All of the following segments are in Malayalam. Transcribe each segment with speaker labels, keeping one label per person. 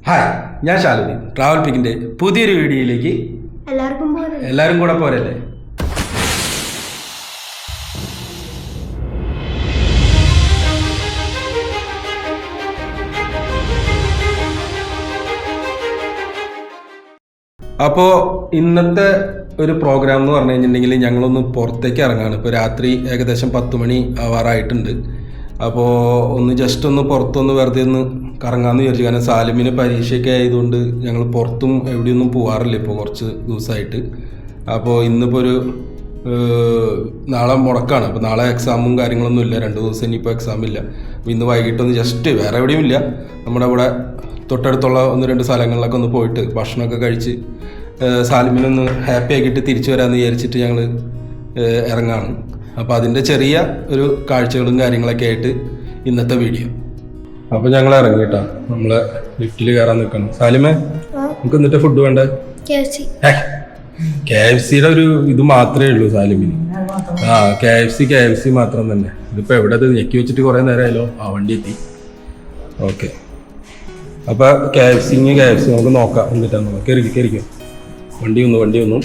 Speaker 1: ഹായ്, ഞാൻ ശാലിനി. ട്രാവൽ പിക്കിൻ്റെ പുതിയൊരു വീഡിയോയിലേക്ക് എല്ലാവരും കൂടെ പോരല്ലേ? അപ്പോൾ ഇന്നത്തെ ഒരു പ്രോഗ്രാം എന്ന് പറഞ്ഞു കഴിഞ്ഞിട്ടുണ്ടെങ്കിൽ ഞങ്ങളൊന്ന് പുറത്തേക്ക് ഇറങ്ങാണ്. ഇപ്പോൾ രാത്രി ഏകദേശം 10 മണി ആവാറായിട്ടുണ്ട്. അപ്പോൾ ഒന്ന് ജസ്റ്റ് ഒന്ന് പുറത്തൊന്ന് വെറുതെ ഒന്ന് കറങ്ങാമെന്ന് വിചാരിച്ചു. കാരണം സാലിമിന് പരീക്ഷയൊക്കെ ആയതുകൊണ്ട് ഞങ്ങൾ പുറത്തും എവിടെയൊന്നും പോകാറില്ല ഇപ്പോൾ കുറച്ച് ദിവസമായിട്ട്. അപ്പോൾ ഇന്നിപ്പോൾ ഒരു നാളെ മുടക്കാണ്. അപ്പോൾ നാളെ എക്സാമും കാര്യങ്ങളൊന്നും ഇല്ല, 2 ദിവസം ഇനിയിപ്പോൾ എക്സാം ഇല്ല. അപ്പോൾ ഇന്ന് വൈകിട്ടൊന്ന് ജസ്റ്റ് വേറെ എവിടെയും ഇല്ല, നമ്മുടെ ഇവിടെ തൊട്ടടുത്തുള്ള 1-2 സ്ഥലങ്ങളിലൊക്കെ ഒന്ന് പോയിട്ട് ഭക്ഷണമൊക്കെ കഴിച്ച് സാലിമിനൊന്ന് ഹാപ്പി ആക്കിയിട്ട് തിരിച്ചു വരാമെന്ന് വിചാരിച്ചിട്ട് ഞങ്ങൾ ഇറങ്ങാണ്. അപ്പോൾ അതിൻ്റെ ചെറിയ ഒരു കാഴ്ചകളും കാര്യങ്ങളൊക്കെ ആയിട്ട് ഇന്നത്തെ വീഡിയോ. അപ്പോൾ ഞങ്ങൾ ഇറങ്ങി കേട്ടോ, നമ്മളെ ലിഫ്റ്റിൽ കയറാൻ നിൽക്കണം. സാലിമേ, നമുക്ക് എന്നിട്ട് ഫുഡ് വേണ്ടേ? KFCയുടെ ഒരു ഇത് മാത്രമേ ഉള്ളൂ സാലിമിന്. KFC മാത്രം തന്നെ. ഇതിപ്പോൾ എവിടെ ഞെക്കി വെച്ചിട്ട് കുറേ നേരമായാലോ, ആ വണ്ടി എത്തി. ഓക്കെ, അപ്പോൾ KFC നമുക്ക് നോക്കാം എന്നിട്ടാണ്. കയറിക്കും വണ്ടി ഒന്നും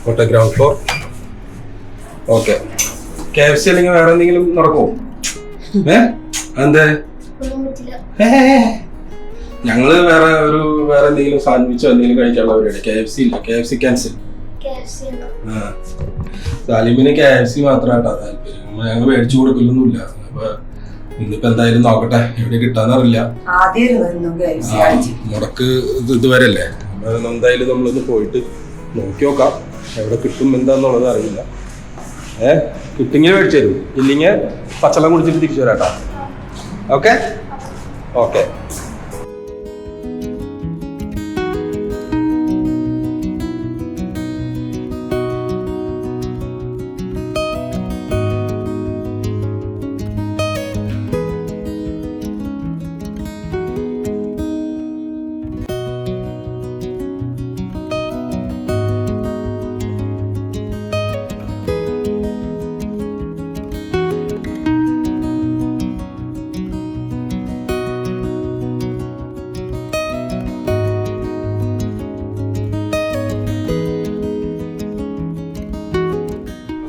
Speaker 1: ഫോട്ടോഗ്രാഫ് ഫോർ. ഓക്കെ, KFC അല്ലെങ്കിൽ വേറെ എന്തെങ്കിലും നടക്കുമോ? എന്തേ ഞങ്ങള് വേറെ എന്തെങ്കിലും സാൻഡ്വിച്ചോ എന്തെങ്കിലും കഴിക്കാനുള്ള പരിപാടി. KFC ഇല്ല, KFC ക്യാൻസൽ. സാലിമിന് KFC മാത്രമായിട്ടാ താല്പര്യം. ഞങ്ങൾ മേടിച്ചു കൊടുക്കലൊന്നുമില്ല. അപ്പൊ ഇന്നിപ്പോ എന്തായാലും നോക്കട്ടെ, എവിടെ കിട്ടാന്നറിയില്ല. മുടക്ക് ഇതുവരല്ലേ, എന്തായാലും നമ്മളൊന്ന് പോയിട്ട് നോക്കി നോക്കാം എവിടെ കിട്ടും എന്താന്നുള്ളത് അറിയില്ല. കിട്ടിങ്ങനെ മേടിച്ചു തരും, ഇല്ലെങ്കിൽ പച്ചവെള്ളം കുടിച്ചിട്ട് തിരിച്ചു വരാട്ടോ. ഓക്കെ.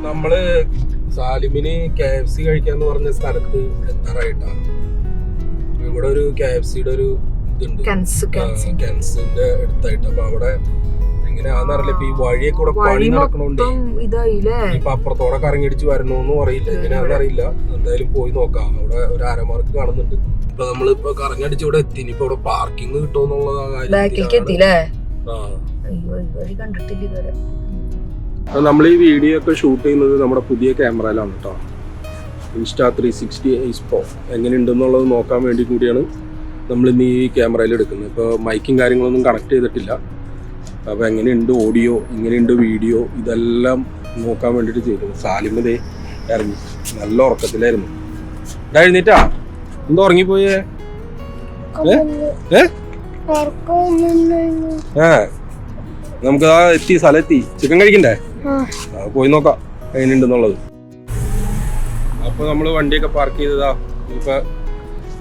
Speaker 1: നമ്മള് സാലിമിന് KFC കഴിക്കാന്ന് പറഞ്ഞ സ്ഥലത്ത് എത്താറായിട്ടാണ്. ഇവിടെ ഒരു KFCയുടെ ഒരു ഇതുണ്ട്, കെൻസിന്റെ അടുത്തായിട്ട്. അപ്പൊ അവിടെ എങ്ങനെയാന്നറിയില്ല. ഇപ്പൊ ഈ വഴിയൊക്കെ കൂടെ പണി നടക്കണോണ്ട് ഇപ്പൊ അപ്പുറത്തോടെ കറങ്ങിടിച്ച് വരണോന്നും അറിയില്ല, എങ്ങനെയാണെന്നറിയില്ല. എന്തായാലും പോയി നോക്കാം. അവിടെ ഒരു അരമാർക്ക് കാണുന്നുണ്ട്. ഇപ്പൊ നമ്മളിപ്പോ കറങ്ങടിച്ച് ഇവിടെ എത്തി. ഇനിയിപ്പോ ഇവിടെ പാർക്കിംഗ് കിട്ടുമെന്നുള്ള നമ്മൾ ഈ വീഡിയോ ഒക്കെ ഷൂട്ട് ചെയ്യുന്നത് നമ്മുടെ പുതിയ ക്യാമറയിലാണ് കേട്ടോ. Insta360 Pro എങ്ങനെയുണ്ടെന്നുള്ളത് നോക്കാൻ വേണ്ടി കൂടിയാണ് നമ്മൾ ഇന്ന് ഈ ക്യാമറയിൽ എടുക്കുന്നത്. ഇപ്പോൾ മൈക്കും കാര്യങ്ങളൊന്നും കണക്ട് ചെയ്തിട്ടില്ല. അപ്പോൾ എങ്ങനെയുണ്ട് ഓഡിയോ, എങ്ങനെയുണ്ട് വീഡിയോ, ഇതെല്ലാം നോക്കാൻ വേണ്ടിയിട്ട് ചെയ്തു. സാലിമതേ ഇറങ്ങി, നല്ല ഉറക്കത്തിലായിരുന്നു. എഴുന്നേറ്റാ? എന്താ ഉറങ്ങിപ്പോയേ? നമുക്ക് സ്ഥലമെത്തി. ചിക്കൻ കഴിക്കണ്ടേ? പോയി നോക്കാം എങ്ങനെയുണ്ടെന്നുള്ളത്. അപ്പോൾ നമ്മൾ വണ്ടിയൊക്കെ പാർക്ക് ചെയ്തതാ. ഇപ്പൊ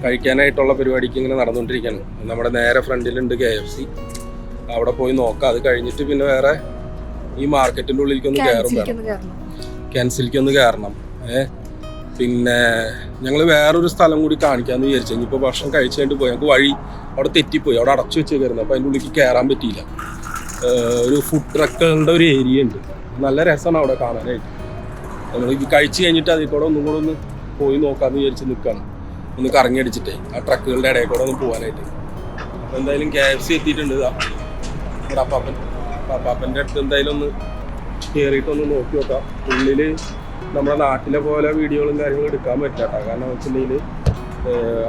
Speaker 1: കഴിക്കാനായിട്ടുള്ള പരിപാടിക്ക് ഇങ്ങനെ നടന്നുകൊണ്ടിരിക്കുകയാണ്. നമ്മുടെ നേരെ ഫ്രണ്ടിലുണ്ട് KFC. അവിടെ പോയി നോക്കാം. അത് കഴിഞ്ഞിട്ട് പിന്നെ വേറെ ഈ മാർക്കറ്റിന്റെ ഉള്ളിലേക്കൊന്ന് ക്യാൻസലിക്കൊന്ന് കയറണം. പിന്നെ ഞങ്ങൾ വേറൊരു സ്ഥലം കൂടി കാണിക്കാമെന്ന് വിചാരിച്ചു. ഇനിയിപ്പോൾ ഭക്ഷണം കഴിച്ചു കഴിഞ്ഞിട്ട് പോയി. ഞങ്ങൾക്ക് വഴി അവിടെ തെറ്റിപ്പോയി, അവിടെ അടച്ചു വെച്ചേക്കായിരുന്നു. അപ്പോൾ അതിൻ്റെ ഉള്ളിലേക്ക് കയറാൻ പറ്റിയില്ല. ഒരു ഫുഡ് ട്രക്കുകളുടെ ഒരു ഏരിയ ഉണ്ട്, നല്ല രസമാണ് അവിടെ കാണാനായിട്ട്. നമ്മൾ കഴിച്ച് കഴിഞ്ഞിട്ട് അതിൽ കൂടെ ഒന്നും കൂടെ ഒന്ന് പോയി നോക്കാമെന്ന് വിചാരിച്ച് നിൽക്കുകയാണ്. ഒന്ന് കറങ്ങി അടിച്ചിട്ടേ ആ ട്രക്കുകളുടെ ഇടയിൽ കൂടെ ഒന്ന് പോകാനായിട്ട്. അപ്പോൾ എന്തായാലും KFC എത്തിയിട്ടുണ്ട്. ഇവിടെ അപ്പാപ്പൻ്റെ അടുത്ത് എന്തായാലും ഒന്ന് കയറിയിട്ടൊന്ന് നോക്കി നോക്കാം. ഉള്ളിൽ നമ്മുടെ നാട്ടിലെ പോലെ വീഡിയോകളും കാര്യങ്ങളും എടുക്കാൻ പറ്റില്ല കേട്ടോ. കാരണം എന്ന് വെച്ചിട്ടുണ്ടെങ്കിൽ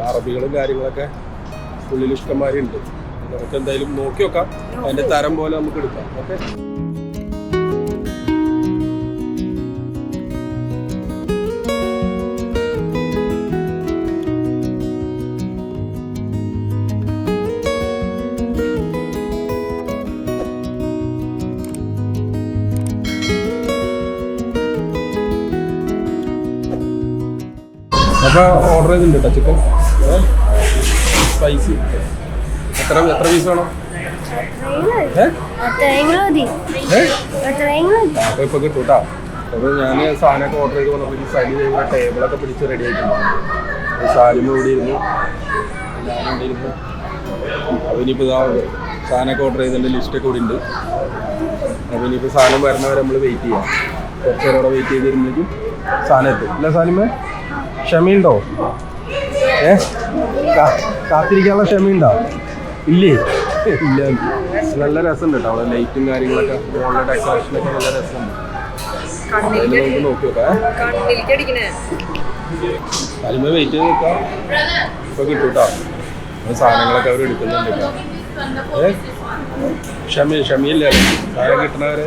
Speaker 1: അറബികളും കാര്യങ്ങളൊക്കെ ഉള്ളിൽ ഇഷ്ടംമാരുണ്ട്. നമുക്ക് എന്തായാലും നോക്കി നോക്കാം, അതിൻ്റെ തരം പോലെ നമുക്ക് എടുക്കാം. ഓക്കെ. അപ്പോൾ ഓർഡർ ചെയ്തിട്ടുണ്ട് കേട്ടോ ചിക്കൻ സ്പൈസി. എത്ര പീസ് വേണം? അപ്പോൾ ഇപ്പോൾ കിട്ടും കേട്ടോ. അപ്പോൾ ഞാൻ സാധനമൊക്കെ ഓർഡർ ചെയ്ത് വന്നപ്പോൾ ഈ സൈഡിൽ ചെയ്യുന്ന ടേബിളൊക്കെ പിടിച്ച് റെഡി ആയിട്ടുണ്ട്. സാലിമ ഇവിടെ ഇരുന്നു, ഞാനിവിടെ ഇരുന്നു. അപ്പോൾ ഇനിയിപ്പോൾ ഇതാ സാധനമൊക്കെ ഓർഡർ ചെയ്തതിൻ്റെ ലിസ്റ്റൊക്കെ ഇവിടെ ഉണ്ട്. അപ്പോൾ ഇനിയിപ്പോൾ സാധനം വരുന്നവരെ നമ്മൾ വെയിറ്റ് ചെയ്യാം. കുറച്ച് നേരം അവിടെ വെയിറ്റ് ചെയ്ത് വരുമ്പോഴേക്കും സാധനം എത്തും. അല്ല സാലിമ, ക്ഷമയുണ്ടോ? കാത്തിരിക്കാനുള്ള ക്ഷമയുണ്ടോ? ഇല്ലേ? ഇല്ല. നല്ല രസമുണ്ട് കേട്ടോ അവിടെ ലൈറ്റും കാര്യങ്ങളൊക്കെ, മോളുടെ ഡെക്കറേഷനൊക്കെ നല്ല രസമുണ്ട്. നമുക്ക് നോക്കി നോക്കാം. സാലിമ വെയിറ്റ് ചെയ്ത് നോക്കാം. ഇപ്പോൾ കിട്ടും കേട്ടോ. സാധനങ്ങളൊക്കെ അവർ എടുക്കുന്നുണ്ട് കേട്ടോ. ക്ഷമയില്ലേ സാധനം കിട്ടണവരെ.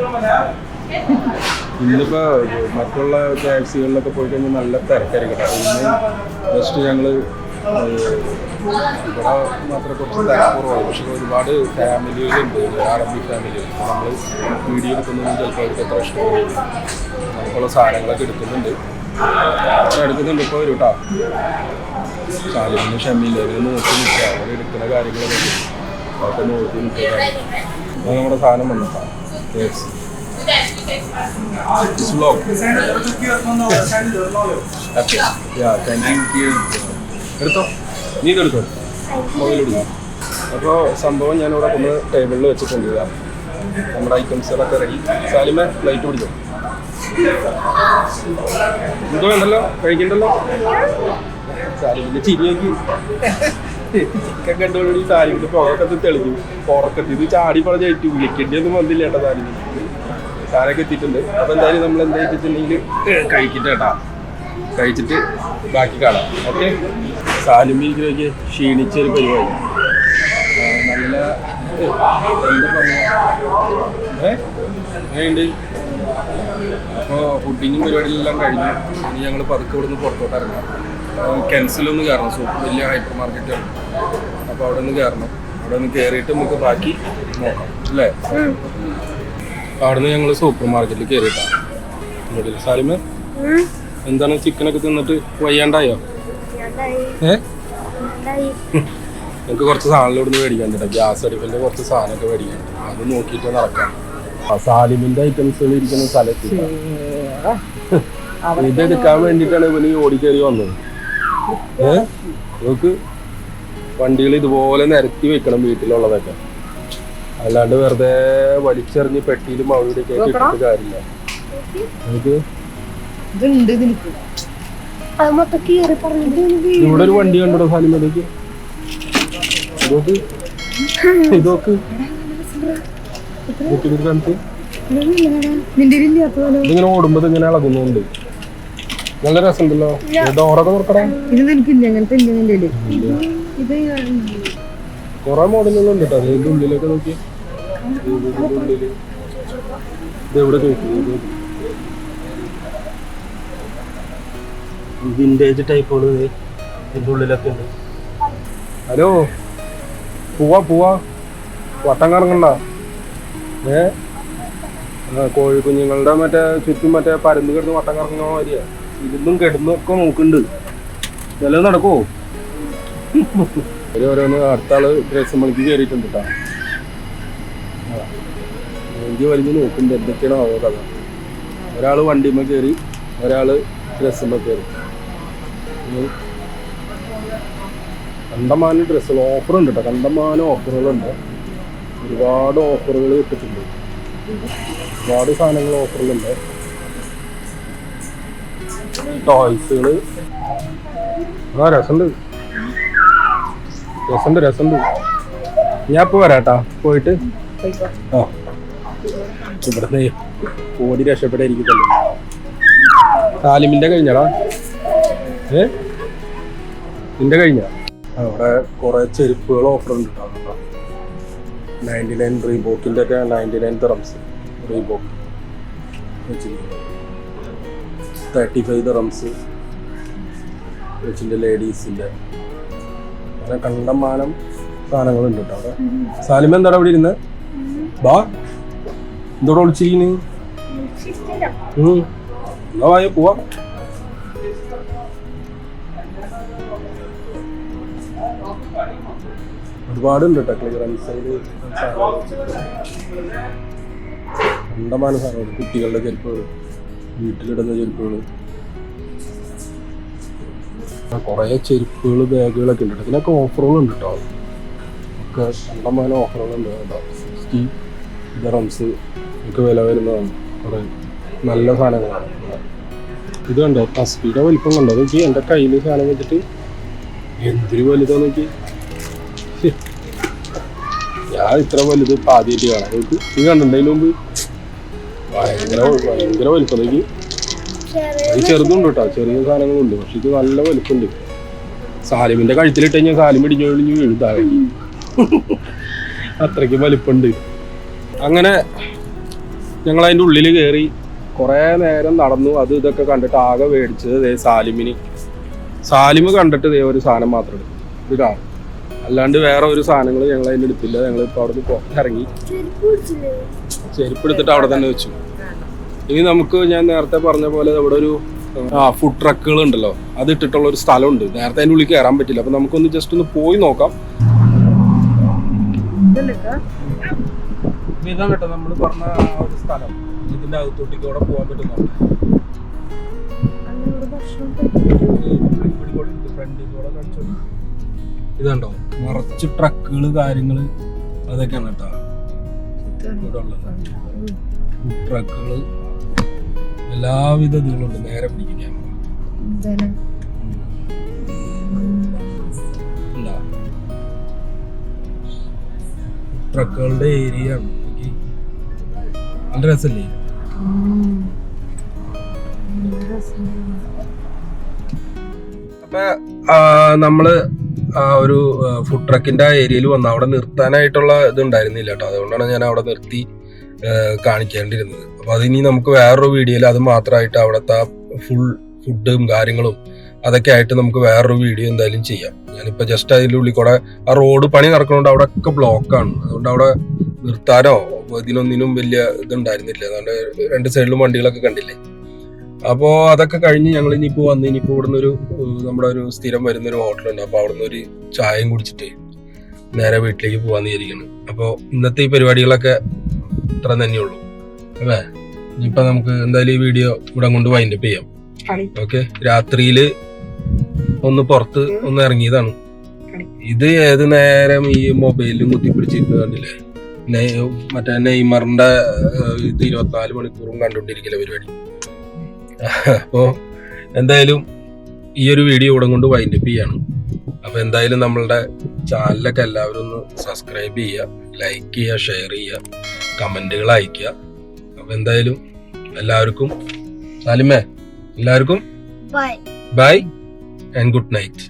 Speaker 1: ഇന്നിപ്പോൾ മറ്റുള്ള ടാക്സികളിലൊക്കെ പോയി കഴിഞ്ഞാൽ നല്ല തിരക്കായിരിക്കും കേട്ടോ. ഇന്ന് ജസ്റ്റ് ഞങ്ങൾ ഇവിടെ മാത്രം കുറച്ച് തിരക്കുറവാണ്. പക്ഷേ ഒരുപാട് ഫാമിലികളുണ്ട്, അറബി ഫാമിലികൾ. നമ്മൾ വീഡിയോ എടുക്കുന്നതും ചിലപ്പോൾ അവർക്ക് എത്ര ഇഷ്ടപ്പെടും. നമുക്കുള്ള സാധനങ്ങളൊക്കെ എടുക്കുന്നുണ്ട് ഇപ്പോൾ വരും കേട്ടോ. സാലിമിന് ക്ഷമയില്ല, അവർ നോക്കി നിൽക്കുക. അവർ എടുക്കുന്ന കാര്യങ്ങളൊക്കെ അതൊക്കെ നോക്കി നിൽക്കുക. അത് നമ്മുടെ സാധനം വന്നിട്ടാണ്. എടുത്തോ, നീ ഇതെടുത്തോ, മൊബൈലെടുക്കും. അപ്പോൾ സംഭവം ഞാനിവിടെ ഒന്ന് ടേബിളിൽ വെച്ചിട്ടുണ്ട്. നമ്മുടെ ഐറ്റംസുകളൊക്കെ റെഡി. സാലിമ പ്ലേറ്റ് പിടിച്ചോ. എന്തോ ഉണ്ടല്ലോ, കഴിക്കണ്ടല്ലോ. സാലിമിൻ്റെ ചിരി നോക്കി. ചിക്കൻ കണ്ടുകൊണ്ടി സാലിമിൻ്റെ പുറക്കത്ത് തെളിഞ്ഞു. പുറക്കത്ത് ഇത് ചാടി പറഞ്ഞ ഏറ്റു വിളിക്കേണ്ടിയൊന്നും വന്നില്ല കേട്ടോ. സാധനമൊക്കെ എത്തിയിട്ടുണ്ട്. അപ്പോൾ എന്തായാലും നമ്മൾ എന്താ വെച്ചിട്ടുണ്ടെങ്കിൽ കഴിക്കട്ടെ കേട്ടോ. കഴിച്ചിട്ട് ബാക്കി കാണാം. ഓക്കെ. സാലിമിലേക്ക് ക്ഷീണിച്ചൊരു പരിപാടി. നല്ല എന്താ പറയുക, എങ്ങനെയുണ്ട്? അപ്പോൾ ഫുഡിങ്ങും പരിപാടിയെല്ലാം കഴിഞ്ഞു. ഇനി ഞങ്ങൾ പതുക്കെ ഇവിടെ നിന്ന് പുറത്തോട്ട് ഇറങ്ങാം. കെൻസിലൊന്ന് കയറണം. വലിയ ഹൈപ്പർ മാർക്കറ്റാണ്. അപ്പോൾ അവിടെ നിന്ന് കയറണം. അവിടെ നിന്ന് കയറിയിട്ട് നമുക്ക് ബാക്കി നോക്കാം അല്ലേ? അവിടെ നിന്ന് ഞങ്ങൾ സൂപ്പർ മാർക്കറ്റിൽ കയറിയിട്ടാണ്. സാലിമ, എന്താണ് ചിക്കനൊക്കെ തിന്നിട്ട് വയ്യാണ്ടായോ? നമുക്ക് കുറച്ച് സാധനം ഇവിടുന്ന് മേടിക്കാൻ കേട്ടോ. ഗ്യാസ് അടുപ്പിൻ്റെ കുറച്ച് സാധനമൊക്കെ മേടിക്കാൻ. അത് നോക്കിയിട്ട് നടക്കാം. സാലിമിൻ്റെ ഐറ്റംസുകൾ ഇരിക്കുന്ന സ്ഥലത്ത് ഇതെടുക്കാൻ വേണ്ടിയിട്ടാണ് ഇവന് ഓടിക്കയറി വന്നത്. നമുക്ക് വണ്ടികൾ ഇതുപോലെ നിരത്തി വെക്കണം വീട്ടിലുള്ളതൊക്കെ. അല്ലാണ്ട് വെറുതെ വലിച്ചെറിഞ്ഞ് പെട്ടിയിലും അവിടെയൊക്കെ ഇട്ടിട്ട് കാര്യമില്ല. നമുക്ക് ഇവിടെ ഒരു വണ്ടി കണ്ടോ സാലിമേക്ക്? ഇതൊക്കെ ഇതിങ്ങനെ ഓടുമ്പോ ഇങ്ങനെ ഇളകുന്നുണ്ട്. നല്ല രസമുണ്ടല്ലോ. ഡോറൊക്കെ തുറക്കടാ. കൊറേ മോഡലുകളുണ്ട് കേട്ടോ. അതിന്റെ ഉള്ളിലൊക്കെ നോക്കി. ഉള്ളില് ഇതെവിടെ നോക്കി വിന്റേജ് ടൈപ്പുകൾ ഇതിൻ്റെ ഉള്ളിലൊക്കെ ഉണ്ട്. ഹലോ, പോവാ വട്ടം കറങ്ങണ്ട. കോഴിക്കുഞ്ഞുങ്ങളുടെ മറ്റേ ചുറ്റും മറ്റേ പരന്ന് കിടന്ന് വട്ടം കറങ്ങുന്ന മാതിരിയാ. ഇരുന്നും കിടന്നൊക്കെ നോക്കുന്നുണ്ട്. ചിലത് നടക്കുമോ? ഓരോന്ന് അടുത്ത ആള് ഡ്രസ് മണിക്ക് കയറിയിട്ടുണ്ട് കേട്ടോ. എനിക്ക് വലിഞ്ഞ് നോക്കുന്നുണ്ട് എന്തൊക്കെയാണോ ആവോ കഥ. ഒരാൾ വണ്ടിമ്മ കയറി, ഒരാൾ ഡ്രസ്സുമ്മ കയറി. കണ്ടമാനം ഡ്രസ്സുകൾ ഓഫറുണ്ട് കേട്ടോ. കണ്ടമാനം ഓഫറുകളുണ്ട്. ഒരുപാട് ഓഫറുകൾ കിട്ടിയിട്ടുണ്ട്. ഒരുപാട് സാധനങ്ങൾ ഓഫറിലുണ്ട്. ടോയ്സുകൾ രസമുണ്ട്. ഞാൻ ഇപ്പോൾ വരാട്ടാ. പോയിട്ട് ഇവിടുന്ന് ഓടി രക്ഷപ്പെട്ടായിരിക്കല്ലോ. സാലിമിൻ്റെ കഴിഞ്ഞടാ. നിന്റെ കഴിഞ്ഞ അവിടെ കുറേ ചെരുപ്പുകൾ ഓഫറുണ്ട് കേട്ടോ. 99 റീബോക്കിൻ്റെ ഒക്കെ 99 ദിറംസ് റീബോക്ക് വെച്ചിരിക്കുന്നു. 35 ദിറംസ് വെച്ചിൻ്റെ ലേഡീസിൻ്റെ. അങ്ങനെ കണ്ടമാനം സാധനങ്ങളുണ്ട് കേട്ടോ അവിടെ. സാലിമ എന്താടാ അവിടെ ഇരുന്ന്? ബാ, എന്തോടെ വിളിച്ചിരിക്കുന്നു? എന്നാ വായോ പോവാ. ഒരുപാടുണ്ട് കേട്ടോ ക്ലിയറൻസ് കണ്ടമാന സാധനങ്ങൾ. കുട്ടികളുടെ ചെരുപ്പുകൾ, വീട്ടിലിടുന്ന ചെരുപ്പുകൾ, കുറേ ചെരുപ്പുകൾ, ബാഗുകളൊക്കെ ഉണ്ട്. ഇതിനൊക്കെ ഓഫറുകളുണ്ട് കേട്ടോ. ഒക്കെ കണ്ടമാന ഓഫറുകളുണ്ട് കേട്ടോ. 60 ദിർഹംസ് ഒക്കെ വില വരുന്നതാണ്. കുറേ നല്ല സാധനങ്ങളാണ്. ഇത് കണ്ടോ തസ്ബീയുടെ വലിപ്പം കണ്ടോ? നോക്കി എൻ്റെ കയ്യിൽ സാധനം വെച്ചിട്ട് എന്തൊരു വലുതാ നോക്കി. ഞാൻ ഇത്ര വലുത് ആദ്യമായിട്ട് കാണാം. നോക്കി നീ കണ്ടിട്ടുണ്ടതിന് മുമ്പ് ഭയങ്കര വലിപ്പം നോക്കി. അത് ചെറുതുണ്ട് കേട്ടോ, ചെറിയ സാധനങ്ങളുണ്ട്. പക്ഷെ ഇത് നല്ല വലിപ്പമുണ്ട്. സാലിമിന്റെ കഴുത്തിലിട്ട് കഴിഞ്ഞാൽ സാലിം ഇടിഞ്ഞൊഴിഞ്ഞ് എഴുതാകി അത്രയ്ക്ക് വലിപ്പമുണ്ട്. അങ്ങനെ ഞങ്ങൾ അതിൻ്റെ ഉള്ളിൽ കയറി കുറേ നേരം നടന്നു. അത് ഇതൊക്കെ കണ്ടിട്ട് ആകെ മേടിച്ചത് സാലിം കണ്ടിട്ട് ഒരു സാധനം മാത്രം എടുത്തു. ഇത് കാണും, അല്ലാണ്ട് വേറെ ഒരു സാധനങ്ങൾ ഞങ്ങൾ അതിൻ്റെ എടുത്തില്ല. ഞങ്ങളിപ്പോൾ അവിടെ നിന്ന് പുറത്തിറങ്ങി ചെരുപ്പ് എടുത്തിട്ട് അവിടെ തന്നെ വെച്ചു. ഇനി നമുക്ക് ഞാൻ നേരത്തെ പറഞ്ഞ പോലെ ഇവിടെ ഒരു ഫുഡ് ട്രക്കുകൾ ഉണ്ടല്ലോ, അത് ഇട്ടിട്ടുള്ള ഒരു സ്ഥലമുണ്ട്. നേരത്തെ അതിൻ്റെ ഉള്ളിൽ കയറാൻ പറ്റില്ല. അപ്പം നമുക്കൊന്ന് ജസ്റ്റ് ഒന്ന് പോയി നോക്കാം. ഇതാണ് കേട്ടോ നമ്മൾ പറഞ്ഞ ആ ഒരു സ്ഥലം. ഇതിന്റെ അകത്തോട്ടേക്ക് അവിടെ പോകാൻ പറ്റുന്നുണ്ട്. ഇതുണ്ടോ നിറച്ച് ട്രക്കുകള് കാര്യങ്ങള് അതൊക്കെയാണ് കേട്ടോ ഇവിടെ ഉള്ളത്. ട്രക്കുകള് എല്ലാവിധ ഇതുകളുണ്ട്. നേരെ പിടിക്കും ക്യാമറ. എന്താ ട്രക്കുകളുടെ ഏരിയ ആണ്. നല്ല രസല്ലേ? അപ്പൊ നമ്മള് ഒരു ഫുഡ് ട്രക്കിന്റെ ഏരിയയിൽ വന്നു. അവിടെ നിർത്താനായിട്ടുള്ള ഇത് ഉണ്ടായിരുന്നില്ല കേട്ടോ. അതുകൊണ്ടാണ് ഞാൻ അവിടെ നിർത്തി കാണിക്കേണ്ടിരുന്നത്. അപ്പൊ അതിനി നമുക്ക് വേറൊരു വീഡിയോയിൽ അത് മാത്രമായിട്ട് അവിടുത്തെ ഫുൾ ഫുഡും കാര്യങ്ങളും അതൊക്കെ ആയിട്ട് നമുക്ക് വേറൊരു വീഡിയോ എന്തായാലും ചെയ്യാം. ഞാനിപ്പോ ജസ്റ്റ് അതിൻ്റെ ഉള്ളിൽ കൂടെ ആ റോഡ് പണി നടക്കുന്നതുകൊണ്ട് അവിടെ ഒക്കെ ബ്ലോക്കാണ്. അതുകൊണ്ട് അവിടെ നിർത്താനോ ഇതിനൊന്നിനും വലിയ ഇതുണ്ടായിരുന്നില്ല. അതുകൊണ്ട് രണ്ട് സൈഡിലും വണ്ടികളൊക്കെ കണ്ടില്ലേ. അപ്പോൾ അതൊക്കെ കഴിഞ്ഞ് ഞങ്ങൾ ഇനിയിപ്പോൾ ഇവിടുന്ന് നമ്മുടെ ഒരു സ്ഥിരം വരുന്നൊരു ഹോട്ടലുണ്ട്. അപ്പോൾ അവിടുന്ന് ഒരു ചായയും കുടിച്ചിട്ട് നേരെ വീട്ടിലേക്ക് പോകാമെന്ന് വിചാരിക്കുന്നു. അപ്പോൾ ഇന്നത്തെ ഈ പരിപാടികളൊക്കെ ഇത്ര തന്നെയുള്ളൂ അല്ലേ. ഇനിയിപ്പോൾ നമുക്ക് എന്തായാലും ഈ വീഡിയോ ഇവിടെ കൊണ്ട് വൈൻഡപ്പ് ചെയ്യാം. ഓക്കെ, രാത്രിയിൽ ഒന്ന് പുറത്ത് ഒന്ന് ഇറങ്ങിയതാണ്. ഇത് ഏത് നേരം ഈ മൊബൈലിലും കുത്തിപ്പിടിച്ചിരുന്ന് കണ്ടില്ലേ. മറ്റേ നെയ്മറിന്റെ ഇത് 24 മണിക്കൂറും കണ്ടുകൊണ്ടിരിക്കില്ല പരിപാടി. അപ്പോ എന്തായാലും ഈ ഒരു വീഡിയോ ഇവിടെ കൊണ്ട് വൈൻഡപ്പ് ചെയ്യാണ്. അപ്പൊ എന്തായാലും നമ്മളുടെ ചാനലൊക്കെ എല്ലാവരും ഒന്ന് സബ്സ്ക്രൈബ് ചെയ്യുക, ലൈക്ക് ചെയ്യുക, ഷെയർ ചെയ്യുക, കമന്റുകൾ അയക്കുക. അപ്പൊ എന്തായാലും എല്ലാവർക്കും സാലിമേ എല്ലാവർക്കും ബൈ ആൻഡ് ഗുഡ് നൈറ്റ്.